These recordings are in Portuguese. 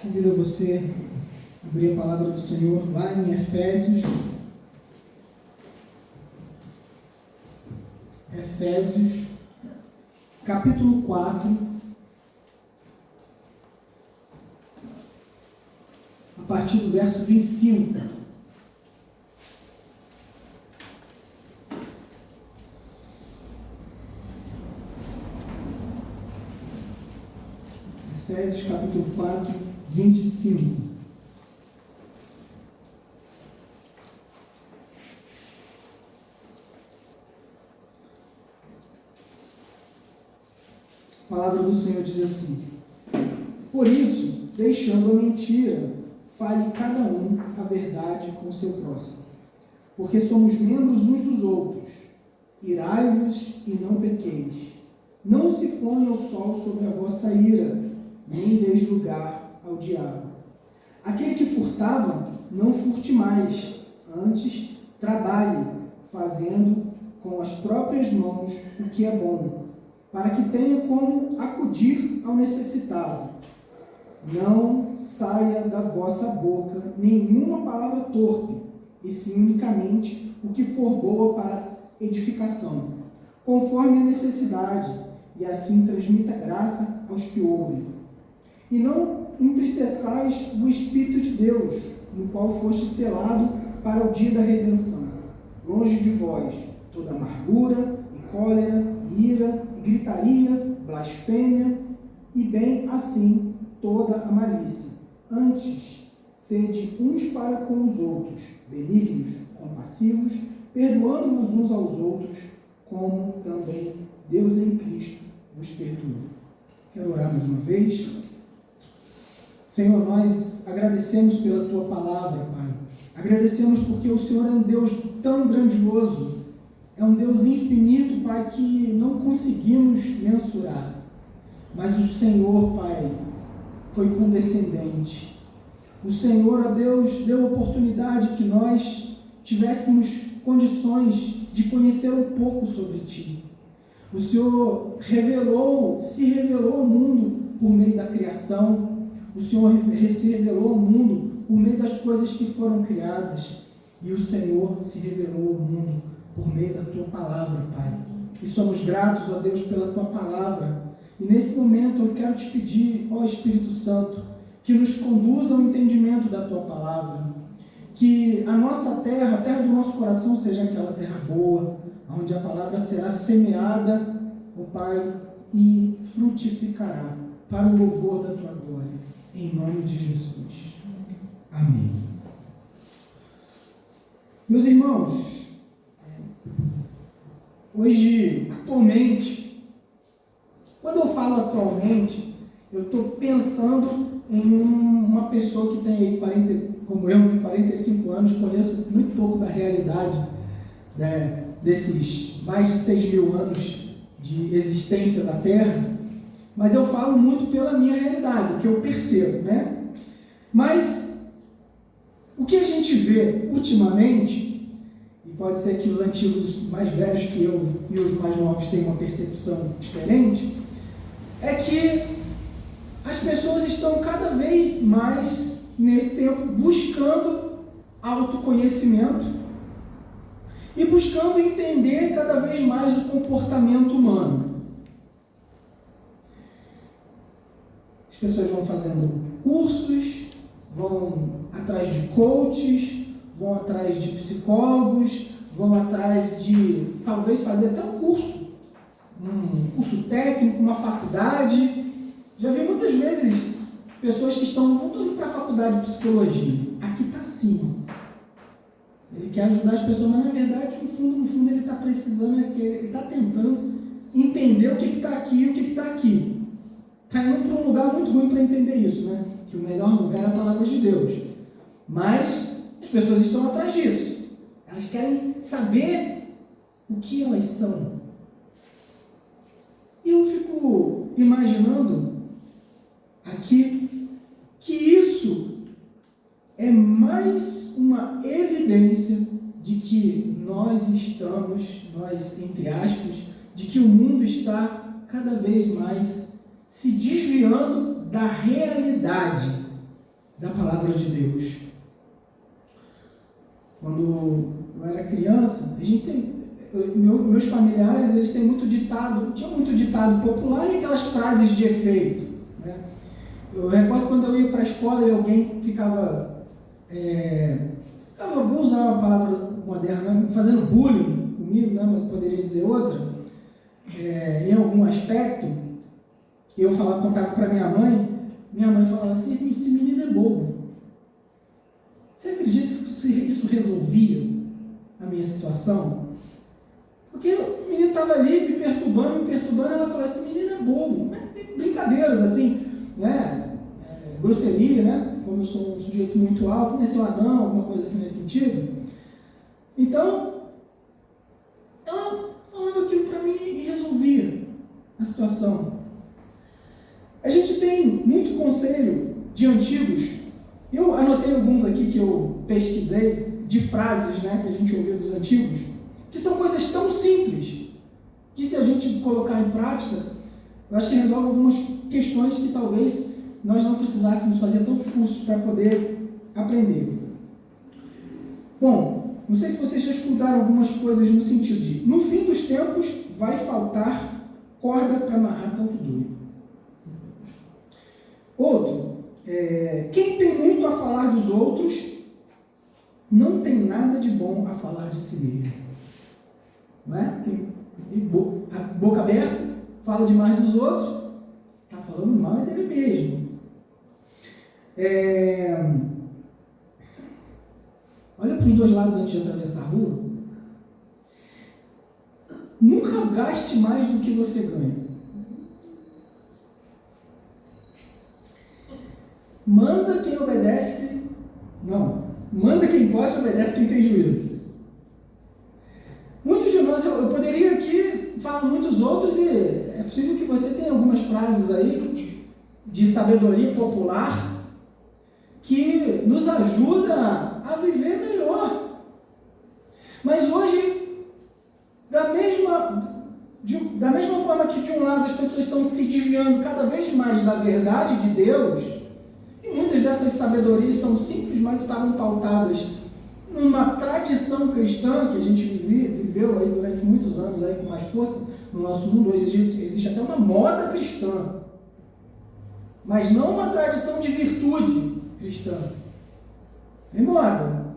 Convido você a abrir a palavra do Senhor lá em Efésios, capítulo 4, a partir do verso 25. Efésios capítulo 4, 25. A palavra do Senhor diz assim: por isso, deixando a mentira, fale cada um a verdade com o seu próximo, porque somos membros uns dos outros. Irai-vos e não pequeis. Não se ponha o sol sobre a vossa ira, nem deis lugar ao diabo. Aquele que furtava, não furte mais, antes trabalhe, fazendo com as próprias mãos o que é bom, para que tenha como acudir ao necessitado. Não saia da vossa boca nenhuma palavra torpe, e sim unicamente o que for boa para edificação, conforme a necessidade, e assim transmita graça aos que ouvem. E não entristeçais o Espírito de Deus, no qual foste selado para o dia da redenção. Longe de vós toda amargura, e cólera, e ira, e gritaria, blasfêmia, e bem assim toda a malícia. Antes, sede uns para com os outros, benignos, compassivos, perdoando-vos uns aos outros, como também Deus em Cristo vos perdoou. Quero orar mais uma vez. Senhor, nós agradecemos pela Tua palavra, Pai. Agradecemos porque o Senhor é um Deus tão grandioso, é um Deus infinito, Pai, que não conseguimos mensurar. Mas o Senhor, Pai, foi condescendente. O Senhor, ó Deus, deu a oportunidade que nós tivéssemos condições de conhecer um pouco sobre Ti. O Senhor se revelou ao mundo por meio da criação. O Senhor se revelou ao mundo por meio das coisas que foram criadas. E o Senhor se revelou ao mundo por meio da Tua palavra, Pai. E somos gratos, ó Deus, pela Tua palavra. E nesse momento eu quero Te pedir, ó Espírito Santo, que nos conduza ao entendimento da Tua palavra. Que a nossa terra, a terra do nosso coração, seja aquela terra boa, onde a palavra será semeada, ó Pai, e frutificará para o louvor da Tua glória. Em nome de Jesus. Amém. Meus irmãos, hoje, atualmente, quando eu falo atualmente, eu estou pensando em uma pessoa que tem aí como eu, 45 anos, conheço muito pouco da realidade, né, desses mais de 6 mil anos de existência da Terra, mas eu falo muito pela minha realidade, o que eu percebo, né? Mas o que a gente vê ultimamente, e pode ser que os antigos mais velhos que eu e os mais novos tenham uma percepção diferente, é que as pessoas estão cada vez mais, nesse tempo, buscando autoconhecimento e buscando entender cada vez mais o comportamento humano. As pessoas vão fazendo cursos, vão atrás de coaches, vão atrás de psicólogos, vão atrás de talvez fazer até um curso técnico, uma faculdade. Já vi muitas vezes pessoas que estão voltando para a faculdade de psicologia. Aqui está acima. Ele quer ajudar as pessoas, mas na verdade, no fundo, ele está precisando, ele está tentando entender o que está aqui e o que está aqui. Está indo para um lugar muito ruim para entender isso, né? Que o melhor lugar é a palavra de Deus. Mas as pessoas estão atrás disso. Elas querem saber o que elas são. E eu fico imaginando aqui que isso é mais uma evidência de que nós, entre aspas, de que o mundo está cada vez mais se desviando da realidade da palavra de Deus. Quando eu era criança, meus familiares, eles têm muito ditado, tinha muito ditado popular e aquelas frases de efeito, né? Eu recordo quando eu ia para a escola e alguém ficava, vou usar uma palavra moderna, né? Fazendo bullying comigo, né? Mas poderia dizer outra, em algum aspecto, eu contava para minha mãe falava assim: esse menino é bobo. Você acredita que isso resolvia a minha situação? Porque o menino estava ali me perturbando, ela falava: esse menino é bobo. Brincadeiras assim, né? Grosseria, né? Como eu sou um sujeito muito alto, comecei um anão, alguma coisa assim nesse sentido. Então, ela falava aquilo para mim e resolvia a situação. A gente tem muito conselho de antigos. Eu anotei alguns aqui que eu pesquisei, de frases, né, que a gente ouviu dos antigos, que são coisas tão simples, que se a gente colocar em prática, eu acho que resolve algumas questões que talvez nós não precisássemos fazer tantos cursos para poder aprender. Bom, não sei se vocês já escutaram algumas coisas no sentido de: no fim dos tempos vai faltar corda para amarrar tanto doido. Outro, quem tem muito a falar dos outros não tem nada de bom a falar de si mesmo. Não é? A boca aberta, fala demais dos outros, está falando mal dele mesmo. Olha para os dois lados antes de atravessar a rua. Nunca gaste mais do que você ganha. Manda quem obedece, manda quem pode, obedece quem tem juízo. Muitos de nós, eu poderia aqui falar muitos outros, e é possível que você tenha algumas frases aí de sabedoria popular que nos ajuda a viver melhor. Mas hoje, da mesma forma que de um lado as pessoas estão se desviando cada vez mais da verdade de Deus, e muitas dessas sabedorias são simples, mas estavam pautadas numa tradição cristã que a gente viveu aí durante muitos anos aí com mais força no nosso mundo. Hoje existe até uma moda cristã, mas não uma tradição de virtude cristã. É moda,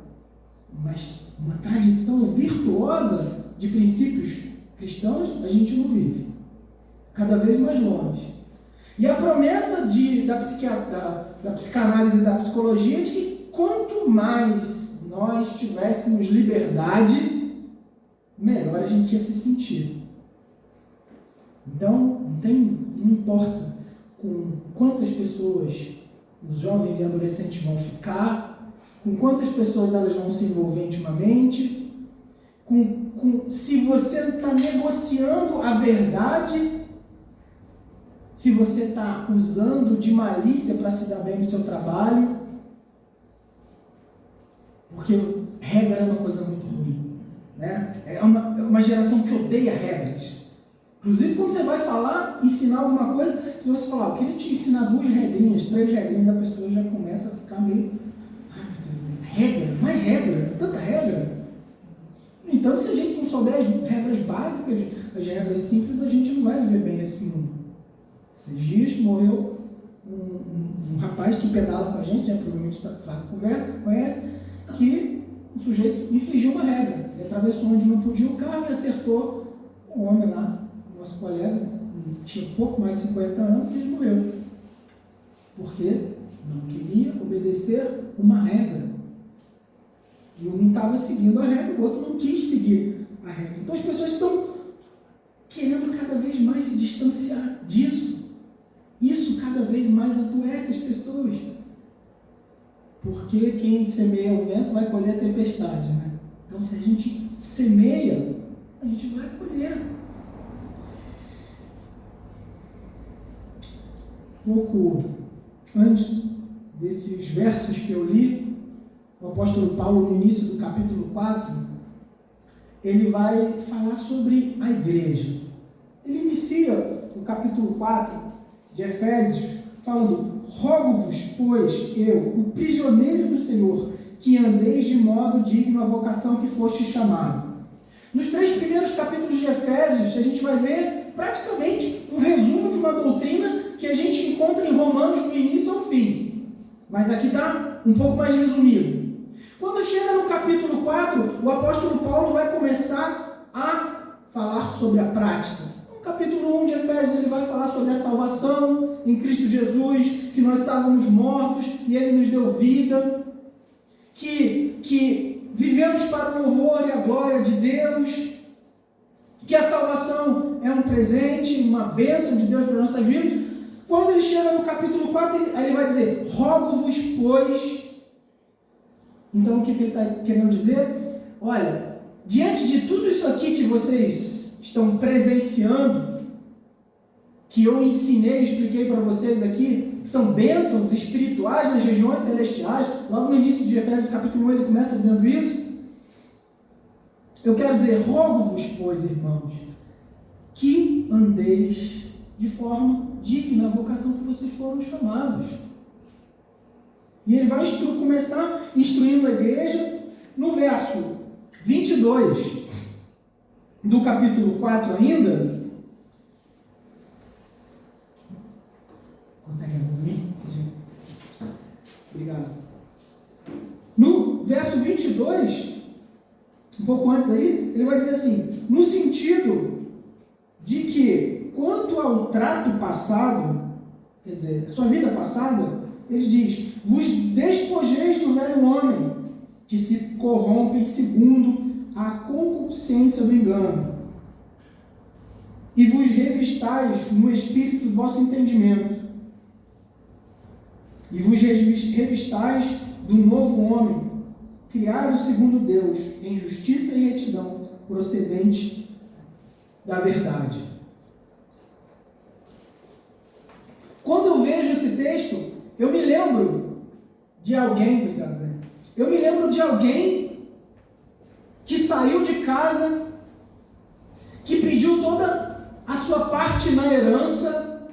mas uma tradição virtuosa de princípios cristãos a gente não vive. Cada vez mais longe. E a promessa da psicanálise e da psicologia é de que quanto mais nós tivéssemos liberdade, melhor a gente ia se sentir. Então, não importa com quantas pessoas os jovens e adolescentes vão ficar, com quantas pessoas elas vão se envolver intimamente, se você está negociando a verdade, se você está usando de malícia para se dar bem no seu trabalho, porque regra é uma coisa muito ruim, né? É uma geração que odeia regras. Inclusive, quando você vai falar, ensinar alguma coisa, se você falar: eu queria te ensinar 2 regrinhas, 3 regrinhas, a pessoa já começa a ficar meio: ai meu Deus, regra? Mais regra? Tanta regra? Então, se a gente não souber as regras básicas, as regras simples, a gente não vai viver bem nesse mundo. Esses dias morreu um rapaz que pedala com a gente, né? Provavelmente o Flávio conhece, que o sujeito infringiu uma regra. Ele atravessou onde não podia o carro e acertou um homem lá, nosso colega, tinha pouco mais de 50 anos, e ele morreu. Porque não queria obedecer uma regra. E um estava seguindo a regra, o outro não quis seguir a regra. Então as pessoas estão querendo cada vez mais se distanciar disso. Isso cada vez mais adoece as pessoas. Porque quem semeia o vento vai colher a tempestade, né? Então, se a gente semeia, a gente vai colher. Pouco antes desses versos que eu li, o apóstolo Paulo, no início do capítulo 4, ele vai falar sobre a igreja. Ele inicia o capítulo 4 de Efésios falando: rogo-vos, pois, eu, o prisioneiro do Senhor, que andeis de modo digno à vocação que foste chamado. Nos 3 primeiros capítulos de Efésios, a gente vai ver praticamente um resumo de uma doutrina que a gente encontra em Romanos do início ao fim. Mas aqui está um pouco mais resumido. Quando chega no capítulo 4, o apóstolo Paulo vai começar a falar sobre a prática. No capítulo 1 de Efésios, ele vai falar sobre a salvação em Cristo Jesus, que nós estávamos mortos e ele nos deu vida, que vivemos para o louvor e a glória de Deus, que a salvação é um presente, uma bênção de Deus para as nossas vidas. Quando ele chega no capítulo 4, ele vai dizer: rogo-vos, pois. Então, o que ele está querendo dizer? Olha, diante de tudo isso aqui que vocês estão presenciando, que eu ensinei, expliquei para vocês aqui, que são bênçãos espirituais nas regiões celestiais, logo no início de Efésios capítulo 1 ele começa dizendo isso. Eu quero dizer: rogo-vos, pois, irmãos, que andeis de forma digna à vocação que vocês foram chamados. E ele vai começar instruindo a igreja no verso 22 do capítulo 4 ainda. Consegue abrir? Obrigado. No verso 22, um pouco antes aí, ele vai dizer assim: no sentido de que, quanto ao trato passado, quer dizer, a sua vida passada, ele diz: vos despojeis do velho homem, que se corrompe segundo a concupiscência do engano, e vos revistais no espírito do vosso entendimento, e vos revistais do novo homem, criado segundo Deus, em justiça e retidão, procedente da verdade. Quando eu vejo esse texto, eu me lembro de alguém, obrigado, eu me lembro de alguém que saiu de casa, que pediu toda a sua parte na herança,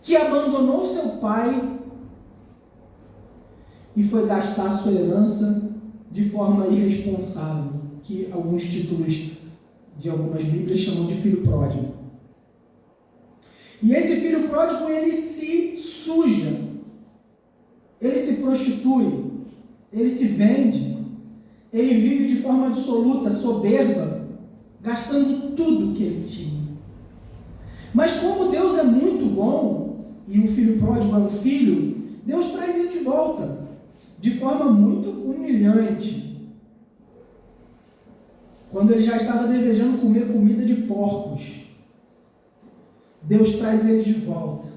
que abandonou seu pai e foi gastar a sua herança de forma irresponsável, que alguns títulos de algumas Bíblias chamam de filho pródigo. E esse filho pródigo, ele se suja, ele se prostitui, ele se vende, ele vive de forma absoluta, soberba, gastando tudo que ele tinha. Mas como Deus é muito bom, e o filho pródigo é um filho, Deus traz ele de volta, de forma muito humilhante. Quando ele já estava desejando comer comida de porcos, Deus traz ele de volta.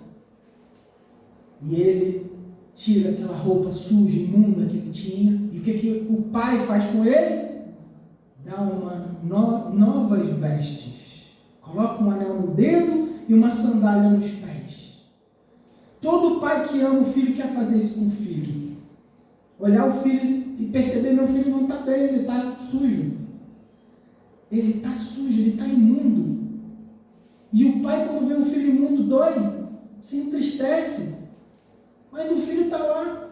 E ele tira aquela roupa suja, imunda que ele tinha. E o que o pai faz com ele? Dá novas vestes. Coloca um anel no dedo e uma sandália nos pés. Todo pai que ama o filho quer fazer isso com o filho. Olhar o filho e perceber: meu filho não está bem, ele está sujo. Ele está sujo, ele está imundo. E o pai, quando vê um filho imundo, dói, se entristece. Mas o filho está lá.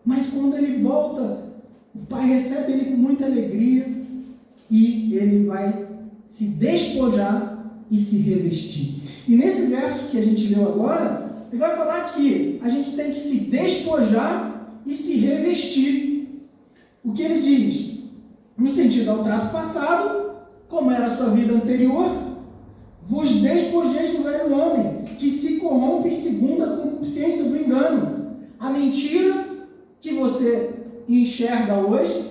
Mas quando ele volta, o pai recebe ele com muita alegria e ele vai se despojar e se revestir. E nesse verso que a gente leu agora, ele vai falar que a gente tem que se despojar e se revestir. O que ele diz? No sentido ao trato passado, como era a sua vida anterior, vos despojeis do velho homem, que se corrompe segundo a concupiscência do engano. A mentira que você enxerga hoje,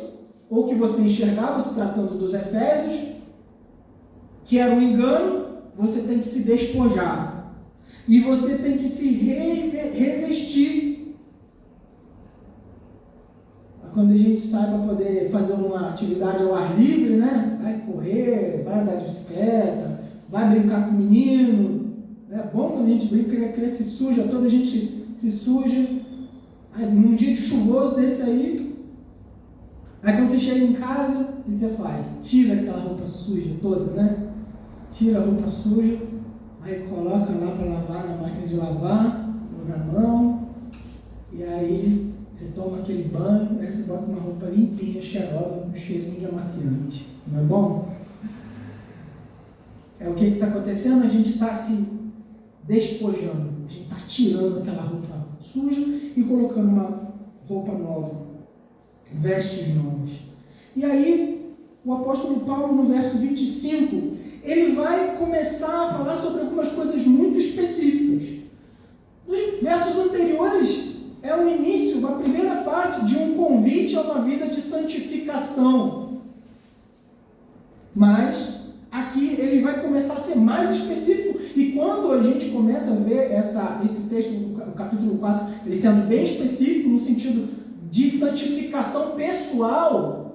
ou que você enxergava se tratando dos Efésios, que era um engano, você tem que se despojar. E você tem que se revestir. Quando a gente sai para poder fazer uma atividade ao ar livre, né? Vai correr, vai andar de bicicleta, vai brincar com o menino. É bom quando a gente brinca, a criança se suja, toda a gente se suja. Aí, num dia de chuvoso desse aí, quando você chega em casa, o que você faz? Tira aquela roupa suja toda, né? Tira a roupa suja, aí coloca lá para lavar na máquina de lavar, ou na mão, e aí você toma aquele banho, aí você bota uma roupa limpinha, cheirosa, com cheirinho de amaciante. Não é bom? É o que está acontecendo? A gente está se despojando, a gente está tirando aquela roupa suja e colocando uma roupa nova, vestes novas. E aí, o apóstolo Paulo, no verso 25, ele vai começar a falar sobre algumas coisas muito específicas. Nos versos anteriores, é o início, a primeira parte de um convite a uma vida de santificação. Mas aqui ele vai começar a ser mais específico, e quando a gente começa a ver esse texto, o capítulo 4, ele sendo bem específico no sentido de santificação pessoal,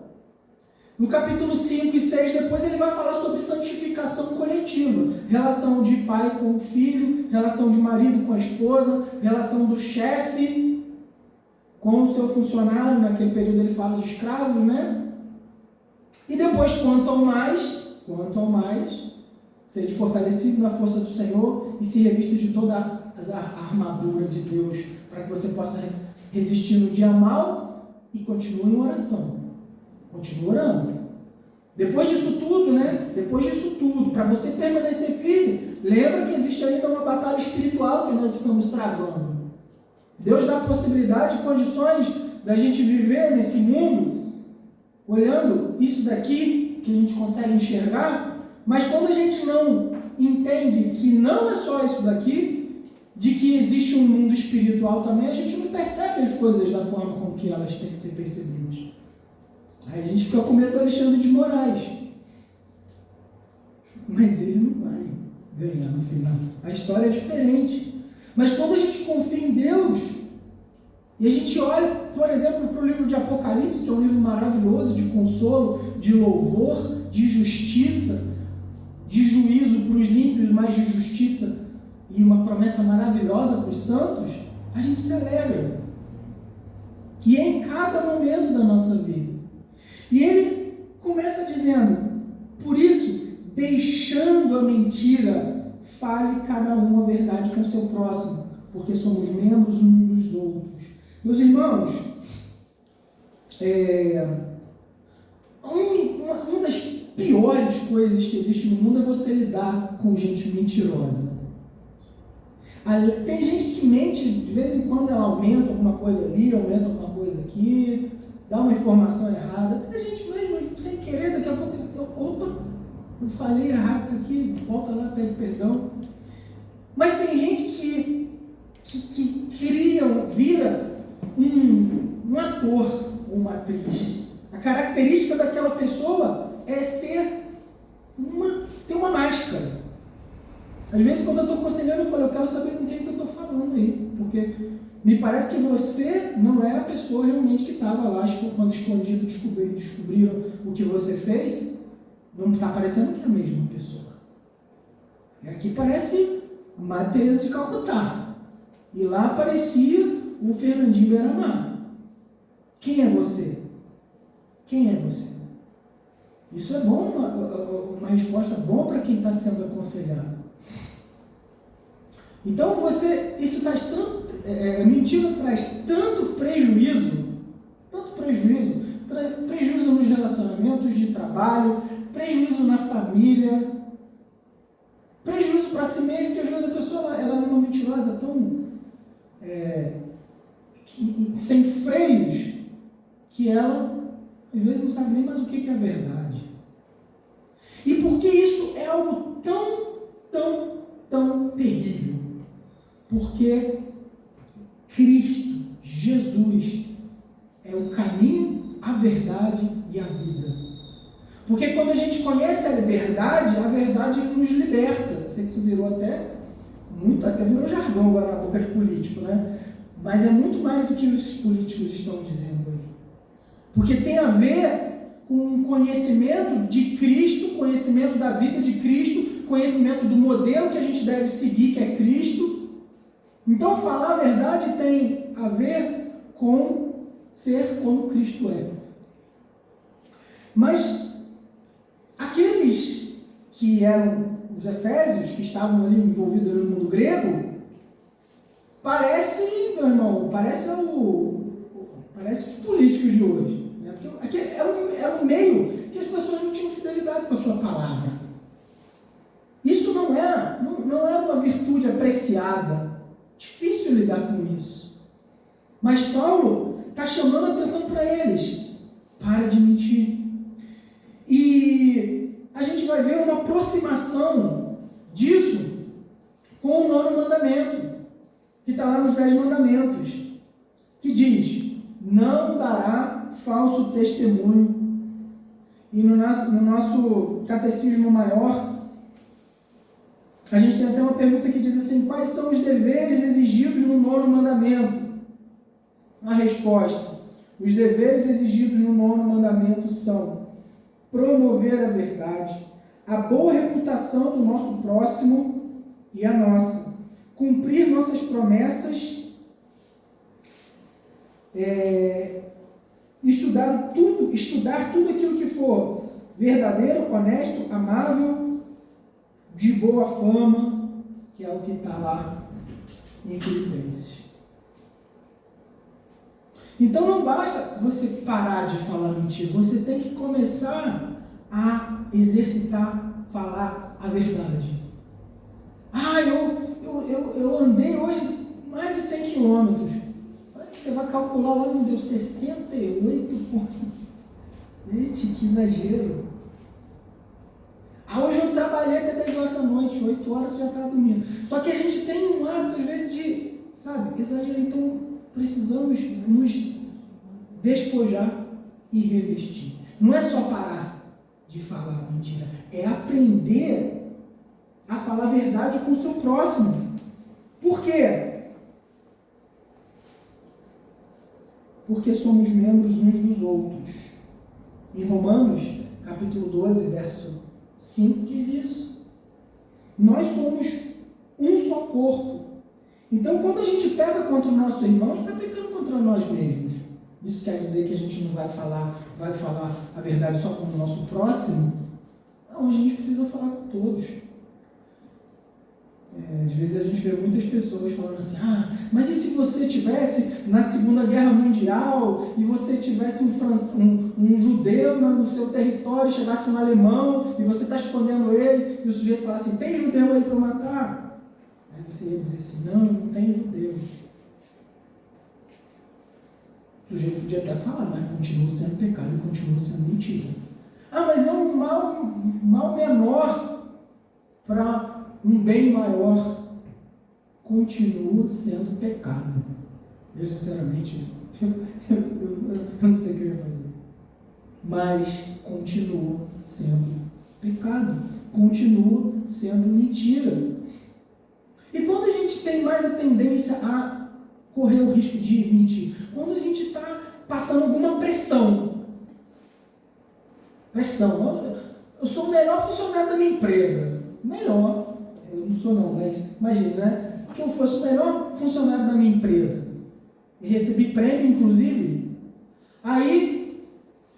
no capítulo 5 e 6, depois ele vai falar sobre santificação coletiva, relação de pai com o filho, relação de marido com a esposa, relação do chefe com o seu funcionário, naquele período ele fala de escravos, né? E depois, quanto ao mais, seja fortalecido na força do Senhor e se revista de toda a armadura de Deus, para que você possa resistir no dia mal e continue em oração. Continue orando. Depois disso tudo, para você permanecer firme, lembra que existe ainda uma batalha espiritual que nós estamos travando. Deus dá possibilidade e condições da gente viver nesse mundo, olhando isso daqui, que a gente consegue enxergar, mas quando a gente não entende que não é só isso daqui, de que existe um mundo espiritual também, a gente não percebe as coisas da forma com que elas têm que ser percebidas. Aí a gente fica com medo do Alexandre de Moraes. Mas ele não vai ganhar no final. A história é diferente. Mas quando a gente confia em Deus, e a gente olha, por exemplo, para o livro de Apocalipse, que é um livro maravilhoso de consolo, de louvor, de justiça, de juízo para os ímpios, mas de justiça e uma promessa maravilhosa para os santos, a gente se alegra. E é em cada momento da nossa vida. E ele começa dizendo, por isso, deixando a mentira, fale cada um a verdade com o seu próximo, porque somos membros uns dos outros. Meus irmãos, uma das piores coisas que existe no mundo é você lidar com gente mentirosa. Tem gente que mente, de vez em quando ela aumenta alguma coisa ali, aumenta alguma coisa aqui, dá uma informação errada. Tem gente mesmo, sem querer, daqui a pouco, eu falei errado isso aqui, volta lá, pede perdão. Mas tem gente que vira um ator ou uma atriz. A característica daquela pessoa é ter uma máscara. Às vezes, quando eu estou aconselhando, eu falo, eu quero saber com quem que eu estou falando aí, porque me parece que você não é a pessoa realmente que estava lá, quando escondido descobriram o que você fez, não está parecendo que é a mesma pessoa. Aqui parece Madre Teresa de Calcutá, e lá parecia o Fernandinho Beiramar. Quem é você? Quem é você? Isso é bom, uma resposta boa para quem está sendo aconselhado. Então isso traz mentira traz tanto prejuízo nos relacionamentos de trabalho, prejuízo na família, prejuízo para si mesmo, que às vezes a pessoa ela é uma mentirosa tão sem freios, que ela às vezes não sabe nem mais o que é a verdade. E por que isso é algo tão terrível? Porque Cristo, Jesus, é o caminho, a verdade e a vida. Porque quando a gente conhece a verdade nos liberta. Sei que isso virou até virou jargão agora na boca de político, né? Mas é muito mais do que os políticos estão dizendo aí. Porque tem a ver com conhecimento de Cristo, conhecimento da vida de Cristo, conhecimento do modelo que a gente deve seguir, que é Cristo. Então, falar a verdade tem a ver com ser como Cristo é. Mas aqueles que eram os efésios, que estavam ali envolvidos no mundo grego, parece, meu irmão, parece os políticos de hoje. Né? Porque aqui era um meio que as pessoas não tinham fidelidade com a sua palavra. Isso não é uma virtude apreciada. Difícil lidar com isso. Mas Paulo está chamando a atenção para eles. Para de mentir. E a gente vai ver uma aproximação disso com o 9º mandamento, que está lá nos 10 mandamentos, que diz: não dará falso testemunho. E no nosso catecismo maior, a gente tem até uma pergunta que diz assim: quais são os deveres exigidos no 9º mandamento? A resposta: os deveres exigidos no 9º mandamento são promover a verdade, a boa reputação do nosso próximo e a nossa, cumprir nossas promessas, estudar tudo aquilo que for verdadeiro, honesto, amável, de boa fama, que é o que está lá em Filipenses. Então não basta você parar de falar mentira, você tem que começar a exercitar, falar a verdade. Eu andei hoje mais de 100 quilômetros. Você vai calcular lá, não deu 68 pontos. Gente, que exagero. Hoje eu trabalhei até 10 horas da noite, 8 horas você já estava dormindo. Só que a gente tem um hábito, às vezes, de, exagerar. Então, precisamos nos despojar e revestir. Não é só parar de falar mentira, é aprender a falar a verdade com o seu próximo. Por quê? Porque somos membros uns dos outros. Em Romanos, capítulo 12, verso 5, diz isso. Nós somos um só corpo. Então, quando a gente pega contra o nosso irmão, a gente está pecando contra nós mesmos. Isso quer dizer que a gente não vai falar a verdade só com o nosso próximo? Não, a gente precisa falar com todos. Às vezes a gente vê muitas pessoas falando assim: mas e se você tivesse na Segunda Guerra Mundial e você tivesse um judeu no seu território, chegasse um alemão e você está escondendo ele, e o sujeito fala assim: tem judeu aí para matar? Aí você ia dizer assim: não tem judeu. O sujeito podia até falar, mas continua sendo pecado e continua sendo mentira. Mas é um mal menor para um bem maior. Continua sendo pecado. Eu, sinceramente, eu não sei o que eu ia fazer. Mas continua sendo pecado. Continua sendo mentira. E quando a gente tem mais a tendência a correr o risco de mentir? Quando a gente está passando alguma pressão. Eu sou o melhor funcionário da minha empresa. Melhor. Eu não sou não, mas imagina, né? Que eu fosse o melhor funcionário da minha empresa. E recebi prêmio, inclusive. Aí,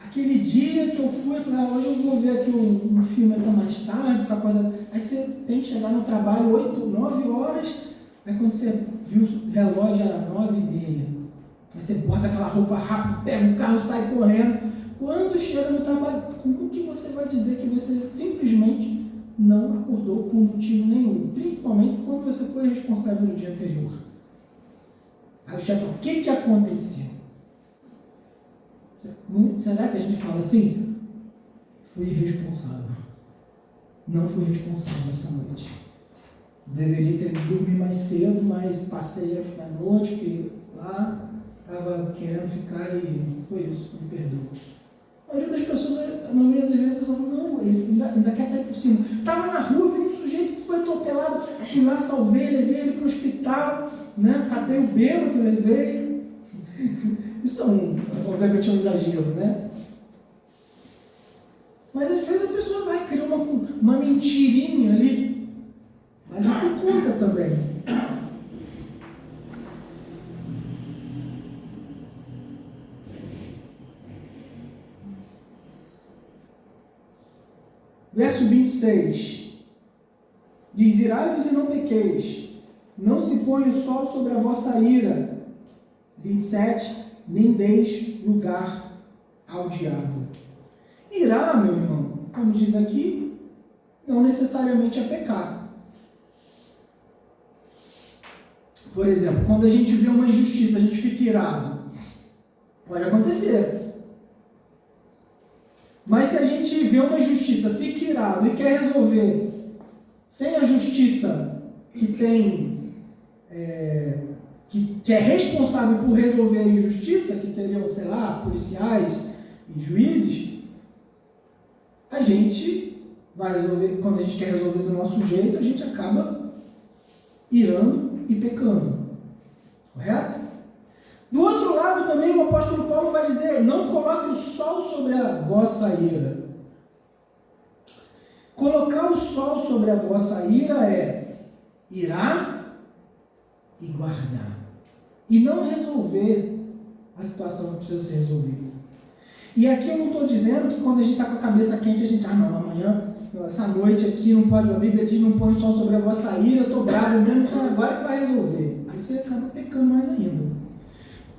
aquele dia que eu fui, eu falei: hoje eu vou ver aqui um filme até mais tarde, ficar acordado. Aí você tem que chegar no trabalho 8, 9 horas. Aí quando você viu o relógio, era 9h30. Aí você bota aquela roupa rápido, pega um carro, sai correndo. Quando chega no trabalho, como que você vai dizer que você simplesmente não acordou por motivo nenhum? Principalmente quando você foi responsável no dia anterior. Aí o chefe fala: o que aconteceu? Será que a gente fala assim? Fui irresponsável. Não fui responsável essa noite. Deveria ter dormido mais cedo, mas passei a noite, fiquei lá, estava querendo ficar e foi isso, me perdoa. A maioria das pessoas, na maioria das vezes, a pessoa fala: não, ele ainda quer sair por cima. Estava na rua, vi um sujeito que foi atropelado, fui lá, salvei, levei ele para o hospital, né? Catei o bêbado, levei. Isso obviamente é um exagero, né? Mas às vezes a pessoa vai criar uma mentirinha ali, mas isso conta também. Verso 26. Diz: irai-vos e não pequeis, não se põe o sol sobre a vossa ira. 27, nem deis lugar ao diabo. Irá, meu irmão, como diz aqui, não necessariamente é pecar. Por exemplo, quando a gente vê uma injustiça, a gente fica irado. Pode acontecer. Mas se a gente vê uma injustiça, fica irado e quer resolver sem a justiça que tem, que é responsável por resolver a injustiça, que seriam, sei lá, policiais e juízes, a gente vai resolver, quando a gente quer resolver do nosso jeito, a gente acaba irando e pecando. Correto? Do outro lado também o apóstolo Paulo vai dizer: não coloque o sol sobre a vossa ira. Colocar o sol sobre a vossa ira é irar e guardar. E não resolver a situação que precisa ser resolvida. E aqui eu não estou dizendo que quando a gente está com a cabeça quente, a gente, não, amanhã, essa noite aqui, não pode, a Bíblia diz, não põe o sol sobre a vossa ira, eu estou bravo mesmo, então agora que vai resolver. Aí você acaba pecando mais ainda.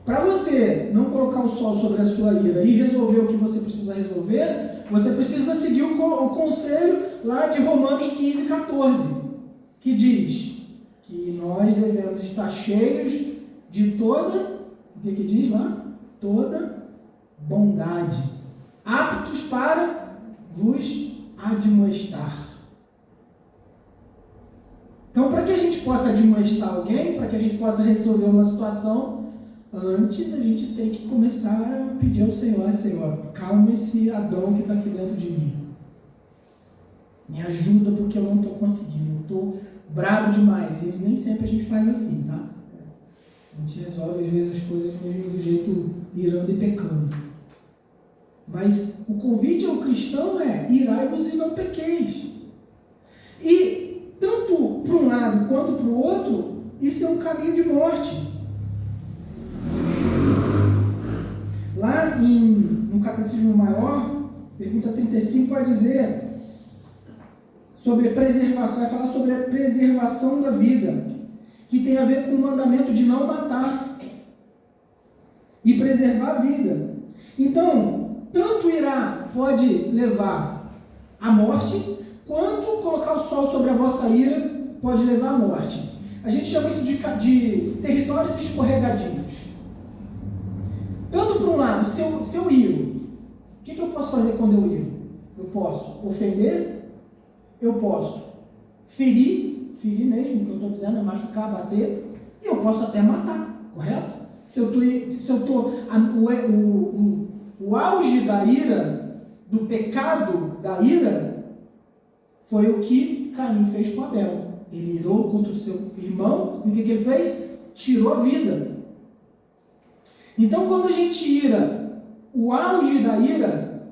Para você não colocar o sol sobre a sua ira e resolver o que você precisa resolver, você precisa seguir o conselho lá de Romanos 15, 14, que diz que nós devemos estar cheios de toda, o que diz lá? Toda bondade, aptos para vos admoestar. Então, para que a gente possa admoestar alguém, para que a gente possa resolver uma situação, antes a gente tem que começar a pedir ao Senhor: Senhor, calma esse Adão que está aqui dentro de mim. Me ajuda porque eu não estou conseguindo, eu estou bravo demais. E nem sempre a gente faz assim, tá? A gente resolve às vezes as coisas mesmo do jeito irando e pecando. Mas o convite ao cristão é: irai-vos e não pequeis. E tanto para um lado quanto para o outro, isso é um caminho de morte. Lá no Catecismo Maior, pergunta 35, vai dizer sobre preservação, vai falar sobre a preservação da vida, que tem a ver com o mandamento de não matar e preservar a vida. Então, tanto irá pode levar à morte, quanto colocar o sol sobre a vossa ira pode levar à morte. A gente chama isso de territórios escorregadios. Tanto para um lado, se eu iro, o que eu posso fazer quando eu iro? Eu posso ofender, eu posso ferir mesmo, o que eu estou dizendo é machucar, bater, e eu posso até matar, correto? O auge da ira, do pecado da ira, foi o que Caim fez com Abel. Ele irou contra o seu irmão, e o que ele fez? Tirou a vida. Então, quando a gente ira, o auge da ira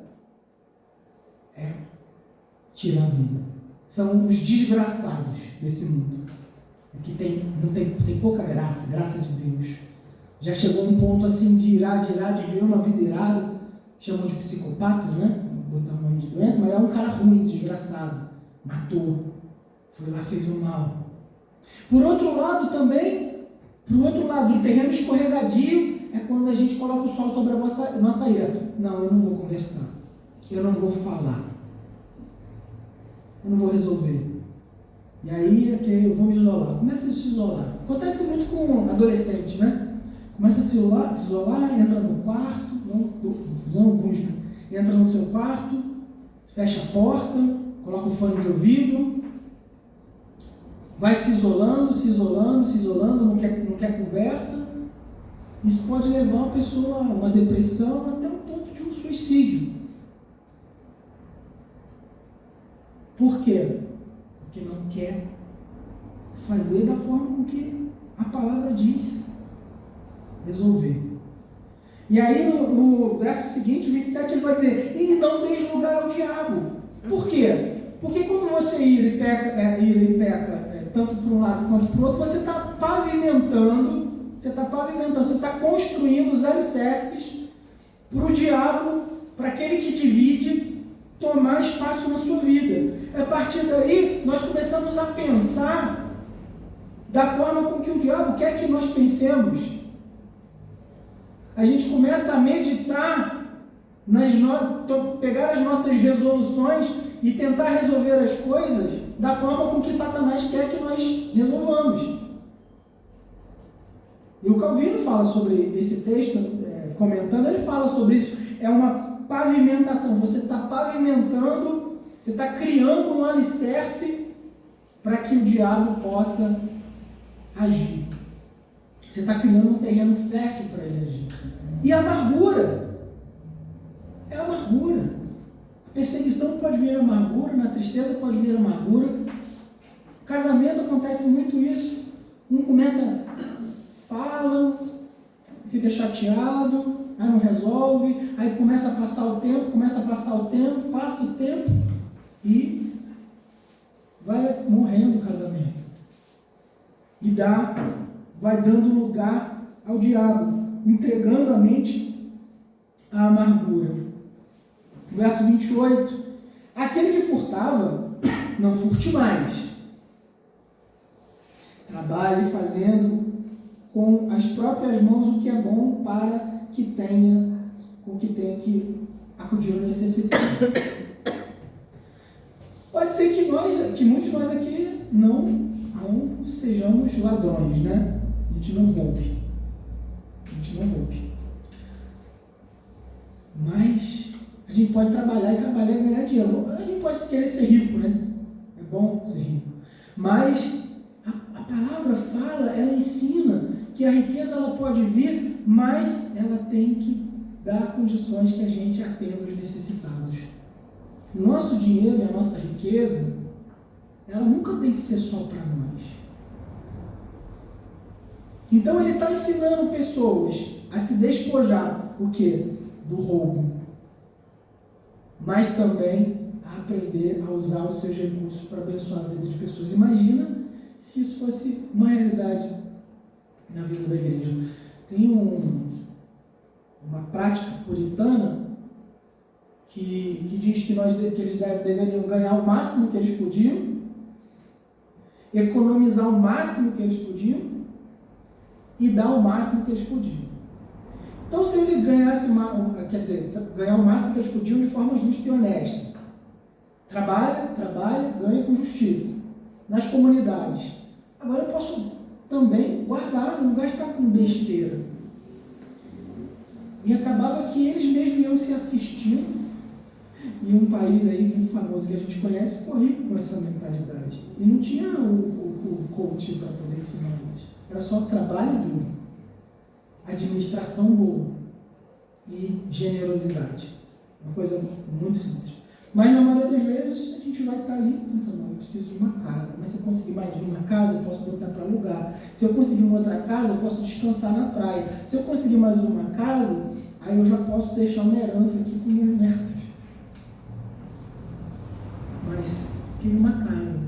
é tirar a vida. São os desgraçados desse mundo, que tem pouca graça de Deus. Já chegou um ponto assim de irar, de ver uma vida irada, chamam de psicopata, né? Vou botar um nome de doença, mas é um cara ruim, desgraçado, matou, foi lá, fez o mal. Por outro lado também, do terreno escorregadio, é quando a gente coloca o sol sobre a nossa ira. Não, eu não vou conversar, eu não vou falar, eu não vou resolver. E aí eu vou me isolar. Começa a se isolar. Acontece muito com adolescente, né? Começa a se isolar, entra no quarto, alguns, né? Entra no seu quarto, fecha a porta, coloca o fone de ouvido, vai se isolando, não quer conversa. Isso pode levar uma pessoa a uma depressão, até um ponto de um suicídio. Por quê? Porque não quer fazer da forma com que a palavra diz, resolver. E aí no verso seguinte, 27, ele vai dizer: e não deis lugar ao diabo. Por quê? Porque quando você ira e peca tanto para um lado quanto para o outro, você está pavimentando, você está construindo os alicerces para o diabo, para aquele que divide, tomar espaço na sua vida. A partir daí, nós começamos a pensar da forma com que o diabo quer que nós pensemos. A gente começa a meditar, pegar as nossas resoluções e tentar resolver as coisas da forma com que Satanás quer que nós resolvamos. E o Calvino fala sobre esse texto, comentando, ele fala sobre isso. É uma pavimentação, você está pavimentando, você está criando um alicerce para que o diabo possa agir. Você está criando um terreno fértil para ele agir. E a amargura. É a amargura. A perseguição pode vir amargura, na tristeza pode vir amargura. No casamento acontece muito isso. Um começa, fala, fica chateado, aí não resolve, aí começa a passar o tempo, passa o tempo e vai morrendo o casamento. E vai dando lugar ao diabo, entregando a mente à amargura. Verso 28. Aquele que furtava, não furte mais. Trabalhe fazendo com as próprias mãos o que é bom para que tenha que acudir ao necessitado. Pode ser que muitos de nós aqui não sejamos ladrões, né? A gente não roube. Mas a gente pode trabalhar e ganhar dinheiro. A gente pode querer ser rico, né? É bom ser rico. Mas a palavra fala, ela ensina que a riqueza ela pode vir, mas ela tem que dar condições que a gente atenda os necessitados. O nosso dinheiro e a nossa riqueza, ela nunca tem que ser só para nós. Então ele está ensinando pessoas a se despojar, o quê? Do roubo. Mas também a aprender a usar os seus recursos para abençoar a vida de pessoas. Imagina se isso fosse uma realidade na vida da igreja. Tem uma prática puritana que diz que eles deveriam ganhar o máximo que eles podiam, economizar o máximo que eles podiam e dar o máximo que eles podiam. Então, se ele ganhasse, ganhar o máximo que eles podiam de forma justa e honesta, trabalha, ganha com justiça, nas comunidades. Agora eu posso também guardar, não gastar com besteira. E acabava que eles mesmos iam se assistindo. E um país aí muito famoso que a gente conhece ficou rico com essa mentalidade. E não tinha o coach para poder ensinar eles. Era só trabalho duro, administração boa e generosidade. Uma coisa muito simples. Mas na maioria das vezes a gente vai estar ali pensando, eu preciso de uma casa. Mas se eu conseguir mais uma casa, eu posso botar para alugar. Se eu conseguir uma outra casa, eu posso descansar na praia. Se eu conseguir mais uma casa, aí eu já posso deixar uma herança aqui para os meus netos. Mas queria uma casa.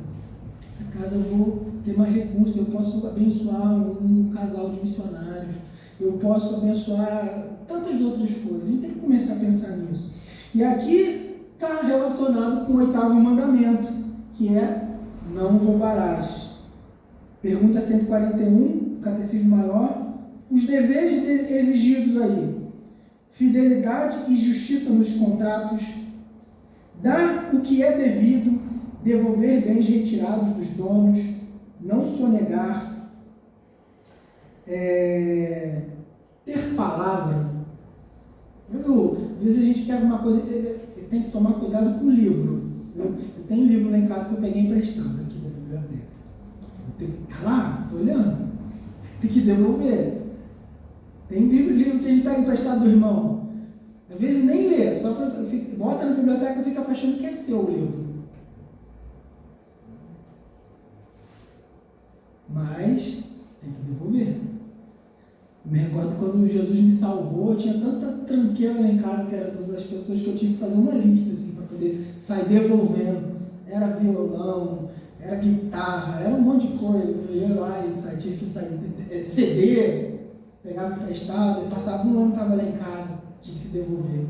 Essa casa eu vou ter mais recursos, eu posso abençoar um casal de missionários, eu posso abençoar tantas outras coisas. A gente tem que começar a pensar nisso. E aqui está relacionado com o 8º mandamento, que é não roubarás. Pergunta 141, Catecismo Maior. Os deveres exigidos aí: fidelidade e justiça nos contratos, dar o que é devido, devolver bens retirados dos donos, não sonegar, ter palavra. Às vezes a gente pega uma coisa, tem que tomar cuidado com o livro. Eu tenho livro lá em casa que eu peguei emprestado aqui da biblioteca. Tem que estar lá, estou olhando. Tem que devolver. Tem livro que a gente pega emprestado do irmão. Às vezes nem lê, só bota na biblioteca e fica achando que é seu o livro. Mas tem que devolver. Eu me recordo quando Jesus me salvou, eu tinha tanta tranqueira lá em casa que era das pessoas que eu tinha que fazer uma lista assim, para poder sair devolvendo. Era violão, era guitarra, era um monte de coisa. Eu ia lá e tive que sair. CD, pegava emprestado, passava um ano, estava lá em casa, tinha que se devolver.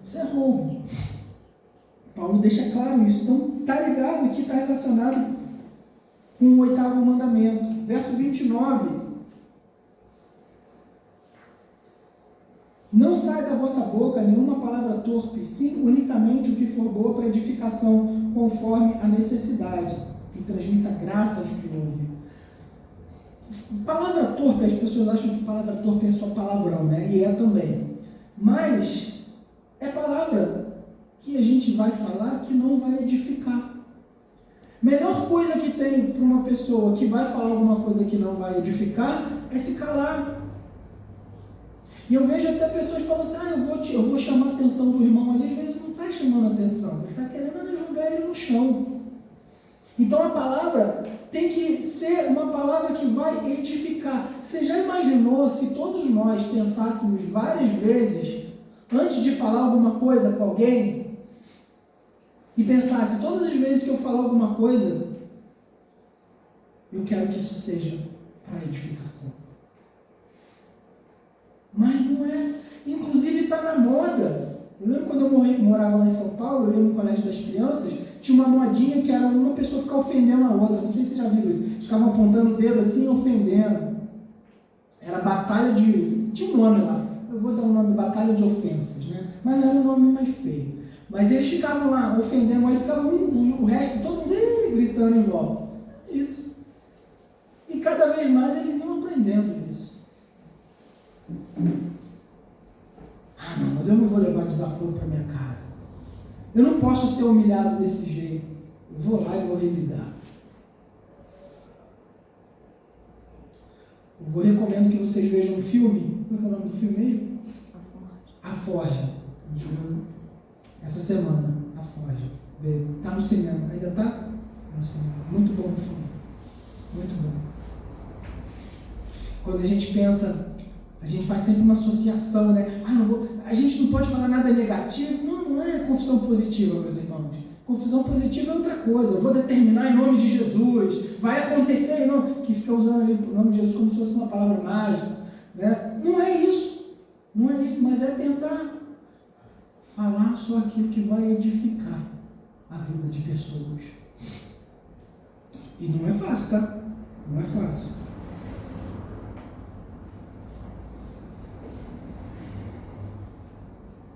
Isso é roubo. Paulo deixa claro isso. Então, está ligado que está relacionado com o 8º mandamento. Verso 29. Não sai da vossa boca nenhuma palavra torpe, sim unicamente o que for boa para edificação, conforme a necessidade, e transmita graça aos que ouvem. Palavra torpe, as pessoas acham que palavra torpe é só palavrão, né? E é também. Mas é palavra que a gente vai falar que não vai edificar. Melhor coisa que tem para uma pessoa que vai falar alguma coisa que não vai edificar é se calar. E eu vejo até pessoas falando assim, eu vou chamar a atenção do irmão ali, às vezes não está chamando a atenção, ele está querendo jogar ele no chão. Então a palavra tem que ser uma palavra que vai edificar. Você já imaginou se todos nós pensássemos várias vezes, antes de falar alguma coisa com alguém, e pensasse, todas as vezes que eu falar alguma coisa, eu quero que isso seja para edificação. Mas não é. Inclusive está na moda. Eu lembro quando eu morava lá em São Paulo, eu ia no colégio das crianças, tinha uma modinha que era uma pessoa ficar ofendendo a outra. Não sei se vocês já viram isso. Ficavam apontando o dedo assim e ofendendo. Era batalha de... Tinha um nome lá. Eu vou dar o nome de batalha de ofensas, né? Mas não era um nome mais feio. Mas eles ficavam lá ofendendo, aí ficava o resto, todo mundo gritando em volta. Isso. E cada vez mais eles iam aprendendo isso. Não, mas eu não vou levar desaforo para minha casa. Eu não posso ser humilhado desse jeito. Eu vou lá e vou revidar. Eu recomendo que vocês vejam um filme. Como é que é o nome do filme mesmo? A Forja. Essa semana, A Forja. Está no cinema. Ainda está? Tá no cinema. Muito bom o filme. Muito bom. Quando a gente pensa, a gente faz sempre uma associação, né? A gente não pode falar nada negativo. Não é confissão positiva, meus irmãos. Confissão positiva é outra coisa. Eu vou determinar em nome de Jesus. Vai acontecer, não, que fica usando ali o nome de Jesus como se fosse uma palavra mágica, né? Não é isso. Não é isso, mas é tentar falar só aquilo que vai edificar a vida de pessoas. E não é fácil, tá? Não é fácil.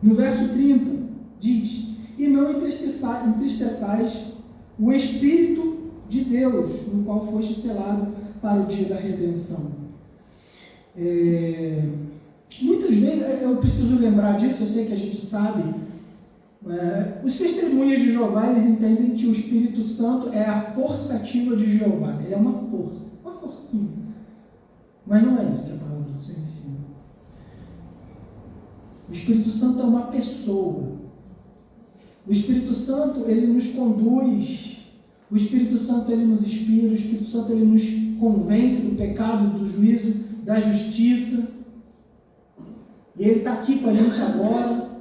No verso 30, diz: e não entristeçais o Espírito de Deus, no qual foste selado para o dia da redenção. Muitas vezes, eu preciso lembrar disso, eu sei que a gente sabe, os testemunhas de Jeová, eles entendem que o Espírito Santo é a força ativa de Jeová. Ele é uma força, uma forcinha. Mas não é isso que a palavra do Senhor ensina. O Espírito Santo é uma pessoa. O Espírito Santo, ele nos conduz. O Espírito Santo, ele nos inspira. O Espírito Santo, ele nos convence do pecado, do juízo, da justiça. E ele está aqui com a gente agora.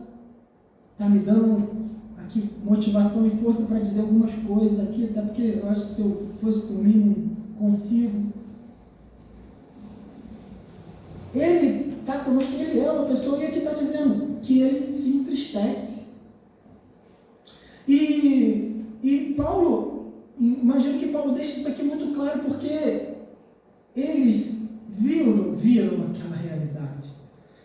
Está me dando aqui motivação e força para dizer algumas coisas aqui, até porque eu acho que se eu fosse por mim, não consigo. Ele está conosco, ele é uma pessoa, e aqui está dizendo que ele se entristece. E Paulo, imagino que Paulo deixa isso aqui muito claro, porque eles viram aquela realidade.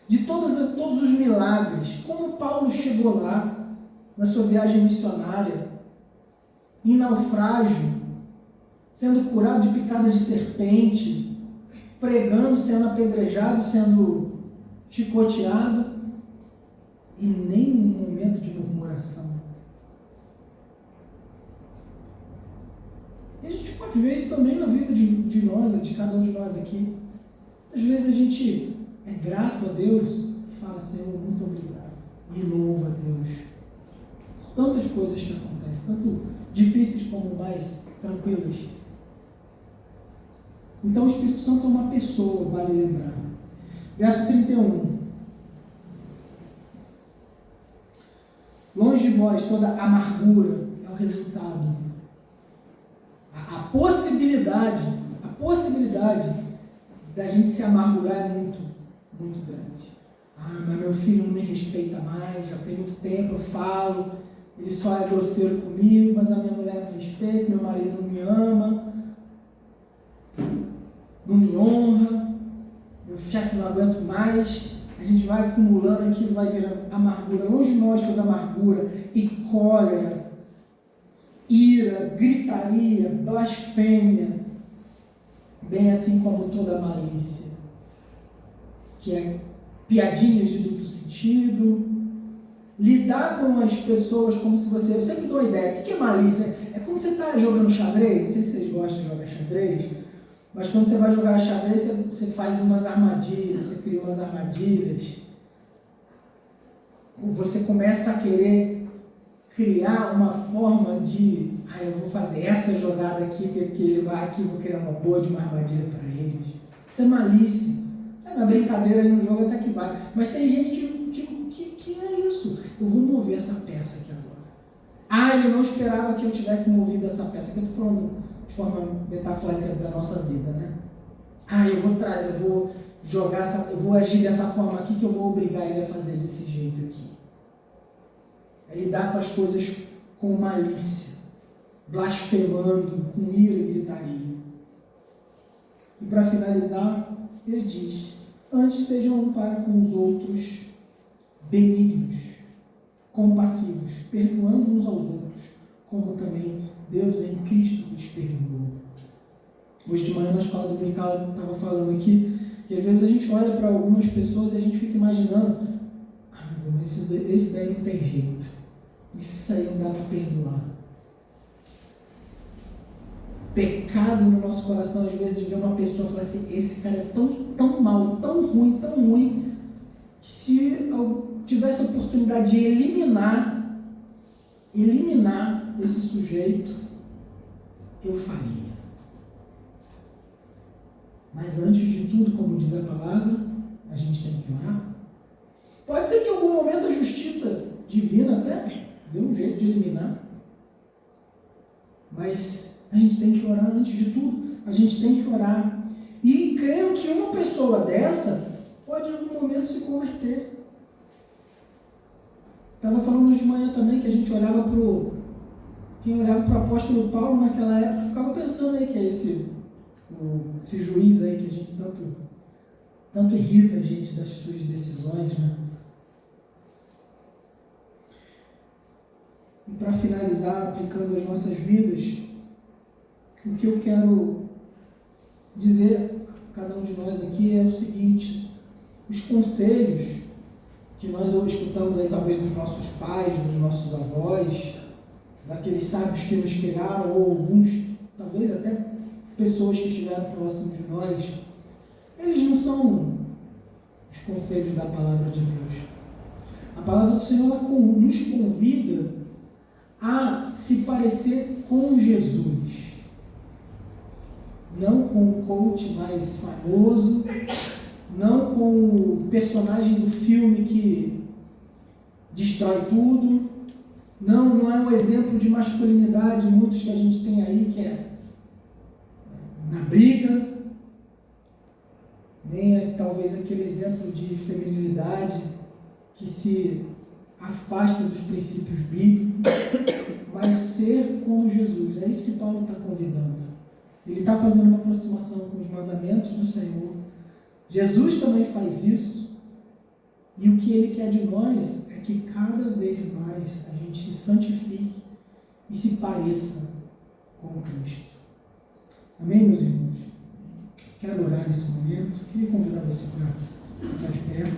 De todos os milagres, como Paulo chegou lá, na sua viagem missionária, em naufrágio, sendo curado de picada de serpente, pregando, sendo apedrejado, sendo chicoteado, e nem um momento de murmuração. E a gente pode ver isso também na vida de nós, de cada um de nós aqui. Às vezes a gente é grato a Deus e fala: Senhor, muito obrigado, e louva a Deus por tantas coisas que acontecem, tanto difíceis como mais tranquilas. Então o Espírito Santo é uma pessoa, vale lembrar. Verso 31. Longe de vós toda amargura, é o resultado. A possibilidade da gente se amargurar é muito, muito grande. Mas meu filho não me respeita mais, já tem muito tempo, eu falo, ele só é grosseiro comigo, mas a minha mulher me respeita, meu marido não me ama, não me honra, meu chefe não aguento mais. A gente vai acumulando aquilo, vai virando amargura, longe de nós toda amargura e cólera, ira, gritaria, blasfêmia, bem assim como toda malícia, que é piadinhas de duplo sentido, lidar com as pessoas como se você... Eu sempre dou uma ideia, o que é malícia? É como você está jogando xadrez, não sei se vocês gostam de jogar xadrez, mas quando você vai jogar xadrez, você faz umas armadilhas, você cria umas armadilhas, você começa a querer criar uma forma de, eu vou fazer essa jogada aqui, porque ele vai aqui, vou criar uma boa de uma armadilha para eles. Isso é malícia. Na brincadeira, no jogo até que vai. Mas tem gente que é isso. Eu vou mover essa peça aqui agora. Ele não esperava que eu tivesse movido essa peça. Aqui eu estou falando de forma metafórica da nossa vida, né? Eu vou jogar, eu vou agir dessa forma aqui que eu vou obrigar ele a fazer desse jeito aqui. É lidar com as coisas com malícia, blasfemando, com ira e gritaria. E para finalizar, ele diz: antes sejam um para com os outros benignos, compassivos, perdoando uns aos outros, como também Deus em Cristo nos perdoou. Hoje de manhã na escola dominical eu estava falando aqui que às vezes a gente olha para algumas pessoas e a gente fica imaginando: meu Deus, esse daí não tem jeito, isso aí não dá para perdoar. Pecado no nosso coração, às vezes, de ver uma pessoa e falar assim: esse cara é tão mal, tão ruim, que se eu tivesse a oportunidade de eliminar esse sujeito, eu faria. Mas antes de tudo, como diz a palavra, a gente tem que orar. Pode ser que em algum momento a justiça divina até dê um jeito de eliminar, mas a gente tem que orar antes de tudo. A gente tem que orar. E creio que uma pessoa dessa pode em algum momento se converter. Estava falando hoje de manhã também que a gente olhava quem olhava para o apóstolo Paulo naquela época ficava pensando aí que é esse juiz aí que a gente tanto irrita a gente das suas decisões, né? E para finalizar, aplicando as nossas vidas, o que eu quero dizer a cada um de nós aqui é o seguinte: os conselhos que nós escutamos aí talvez dos nossos pais, dos nossos avós, daqueles sábios que nos criaram, ou alguns, talvez até pessoas que estiveram próximos de nós, eles não são os conselhos da palavra de Deus. A palavra do Senhor nos convida a se parecer com Jesus. Não com o coach mais famoso, não com o personagem do filme que destrói tudo, não é um exemplo de masculinidade, muitos que a gente tem aí, que é na briga, nem é talvez aquele exemplo de feminilidade que se afasta dos princípios bíblicos, mas ser como Jesus. É isso que Paulo está convidando. Ele está fazendo uma aproximação com os mandamentos do Senhor. Jesus também faz isso. E o que ele quer de nós é que cada vez mais a gente se santifique e se pareça com Cristo. Amém, meus irmãos? Quero orar nesse momento. Queria convidar você para ficar de pé.